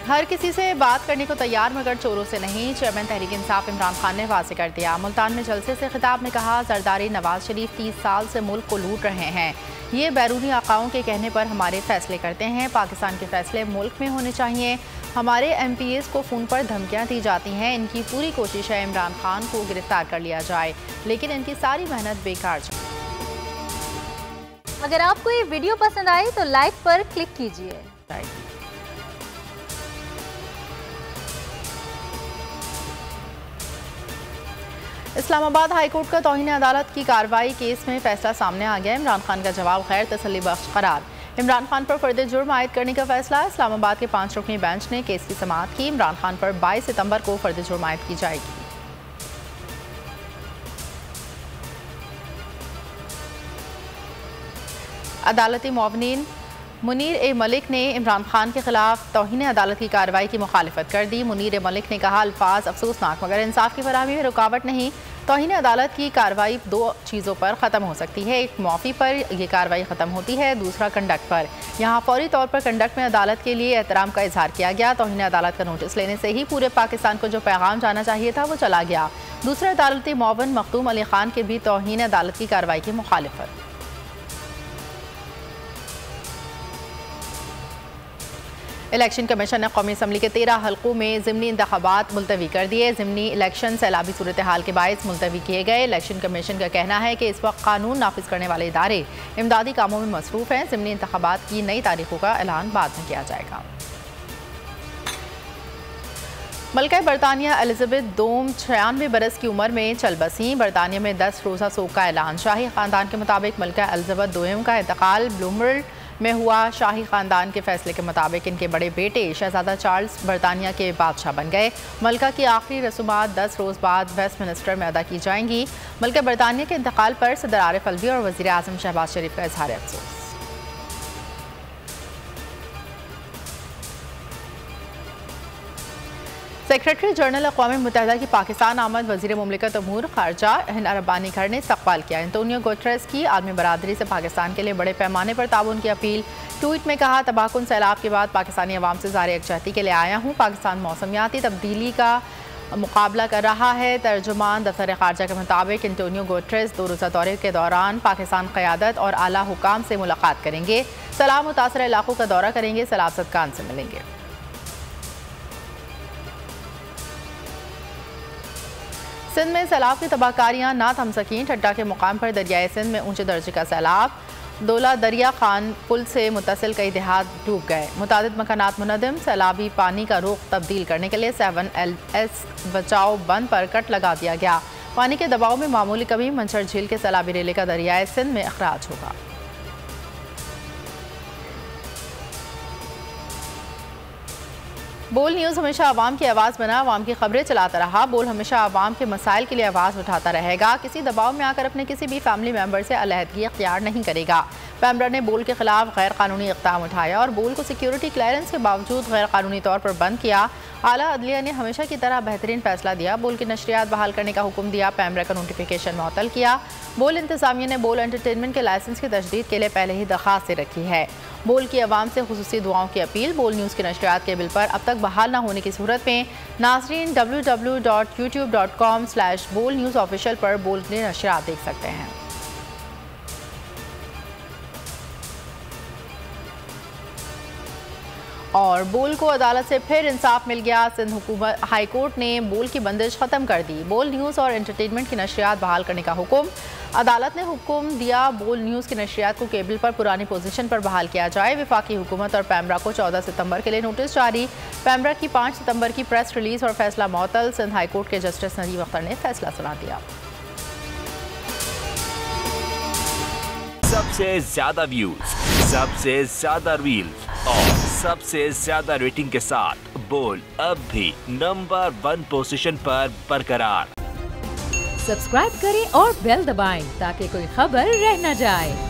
हर किसी से बात करने को तैयार मगर चोरों से नहीं। चेयरमैन तहरीक इंसाफ इमरान खान ने वाज़ेह कर दिया। मुल्तान में जलसे से खिताब में कहा, जरदारी नवाज शरीफ 30 साल से मुल्क को लूट रहे हैं। ये बैरूनी आकाओं के कहने पर हमारे फैसले करते हैं। पाकिस्तान के फैसले मुल्क में होने चाहिए। हमारे MPs को फ़ोन पर धमकियाँ दी जाती हैं। इनकी पूरी कोशिश है इमरान खान को गिरफ्तार कर लिया जाए, लेकिन इनकी सारी मेहनत बेकार जाए। अगर आपको ये वीडियो पसंद आए तो लाइक पर क्लिक कीजिए। इस्लामाबाद हाईकोर्ट का तौहीन अदालत की कार्रवाई केस में फैसला सामने आ गया। इमरान खान का जवाब गैर तसल्ली बख्श करार। इमरान खान पर फर्द जुर्म आयद करने का फैसला। इस्लामाबाद के 5 रुकनी बेंच ने केस की समाअत की। इमरान खान पर 22 सितंबर को फर्द जुर्म आयद की जाएगी। अदालती मुआवनीन मुनीर ए मलिक ने इमरान खान के खिलाफ तौहीन अदालत की कार्रवाई की मुखालिफत कर दी। मुनीर ए मलिक ने कहा, अल्फाज अफसोसनाक मगर इंसाफ की फराहमी में रुकावट नहीं। तौहीन अदालत की कार्रवाई 2 चीज़ों पर ख़त्म हो सकती है। एक, मुआफ़ी पर यह कार्रवाई ख़त्म होती है। दूसरा, कंडक्ट पर। यहाँ फौरी तौर पर कंडक्ट में अदालत के लिए एहतराम का इजहार किया गया। तौहीन अदालत का नोटिस लेने से ही पूरे पाकिस्तान को जो पैगाम जाना चाहिए था वो चला गया। दूसरे अदालती मुआवन मखदूम अली खान के भी तौहीन अदालत की कार्रवाई की मुखालिफत। इलेक्शन कमीशन ने कौमी असम्बली के 13 हल्कों में ज़िमनी इंतखाबात मुलतवी कर दिए। ज़िमनी इलेक्शन सैलाबी सूरत हाल के बायस मुलतवी किए गए। इलेक्शन कमीशन का कहना है कि इस वक्त कानून नाफिज करने वाले इदारे इमदादी कामों में मसरूफ़ हैं। ज़िमनी इंतखाबात की नई तारीखों का ऐलान बाद में किया जाएगा। मलका बरतानिया एलिज़ाबेथ दोम 96 बरस की उम्र में चल बसी। बरतानिया में 10 रोज़ा सोग का ऐलान। शाही ख़ानदान के मुताबिक मलका एलिज़ाबेथ दोम का इंतकाल ब्लूमर्ल में हुआ। शाही ख़ानदान के फैसले के मुताबिक इनके बड़े बेटे शहजादा चार्ल्स बरतानिया के बादशाह बन गए। मलका की आखिरी रसूमात 10 रोज़ बाद वेस्टमिनिस्टर में अदा की जाएंगी। मलका बरतानिया के इंतकाल पर सदर आरिफ अलवी और वज़ीर आज़म शहबाज शरीफ का इज़हार अफसोस। सेक्रेटरी जनरल अक़वाम मुत्तहिदा की पाकिस्तान आमद वज़ीर मुमलिकत अमूर ख़ारजा हिंद अरबानी घर ने इस्तक़बाल किया। एंटोनियो गुटेरेस की आलमी बरादरी से पाकिस्तान के लिए बड़े पैमाने पर ताउन की अपील। ट्वीट में कहा, तबाहकुन सैलाब के बाद पाकिस्तानी अवाम से ज़ाहिर यकजहती के लिए आया हूँ। पाकिस्तान मौसमियाती तब्दीली का मुकाबला कर रहा है। तर्जुमान दफ्तर ख़ारजा के मुताबिक एंटोनियो गुटेरेस 2 रोज़ा दौरे के दौरान पाकिस्तान क़यादत और आला हुकाम से मुलाकात करेंगे। सैलाब मुतासर इलाकों का दौरा करेंगे। सैलाब सदकान से मिलेंगे। सिंध में सैलाब की तबाहकारियाँ ना थम सकीं। ठट्टा के मुकाम पर दरियाए सिंध में ऊंचे दर्जे का सैलाब। दोला दरिया खान पुल से मुत्तसिल कई देहात डूब गए। मुतादिद मकानात मुनदम। सैलाबी पानी का रुख तब्दील करने के लिए 7LS बचाव बंद पर कट लगा दिया गया। पानी के दबाव में मामूली कमी। मंचर झील के सैलाबी रेले का दरियाए सिंध में अखराज होगा। बोल न्यूज़ हमेशा आवाम की आवाज़ बना, आवाम की खबरें चलाता रहा। बोल हमेशा आवाम के मसाइल के लिए आवाज़ उठाता रहेगा। किसी दबाव में आकर अपने किसी भी फैमिली मेम्बर से अलहदगी अख्तियार नहीं करेगा। पैमरा ने बोल के खिलाफ गैर कानूनी इक़दाम उठाया और बोल को सिक्योरिटी क्लियरेंस के बावजूद गैर कानूनी तौर पर बंद किया। आला अदलिया ने हमेशा की तरह बेहतरीन फैसला दिया। बोल की नशरियात बहाल करने का हुक्म दिया। पैमरा का नोटिफिकेशन मुअत्तल किया। बोल इंतज़ामिया ने बोल एंटरटेनमेंट के लाइसेंस की तजदीद के लिए पहले ही दरख्वास्त रखी है। बोल की आवाम से खुसूसी दुआओं की अपील। बोल न्यूज़ की नशरियात के बिल पर अब तक बहाल न होने की सूरत में नाज़रीन www.youtube.com/बोल न्यूज़ ऑफिशियल पर बोल की नशरियात देख सकते हैं। और बोल को अदालत से फिर इंसाफ मिल गया। सिंध हुकूमत हाईकोर्ट ने बोल की बंदिश ख़त्म कर दी। बोल न्यूज़ और एंटरटेनमेंट की नशरियात बहाल करने का हुक्म। अदालत ने हुक्म दिया बोल न्यूज़ की नशरियात को केबल पर पुरानी पोजीशन पर बहाल किया जाए। वफाकी हुकूमत और पैमरा को 14 सितंबर के लिए नोटिस जारी। पैमरा की 5 सितंबर की प्रेस रिलीज और फैसला मुअत्तल। सिंध हाईकोर्ट के जस्टिस नजीब अख्तर ने फैसला सुना दिया। सबसे ज्यादा व्यूज, सबसे ज्यादा रील्स और सबसे ज्यादा रेटिंग के साथ बोल अब भी नंबर 1 पोजीशन पर बरकरार। सब्सक्राइब करें और बेल दबाएं ताकि कोई खबर रह न जाए।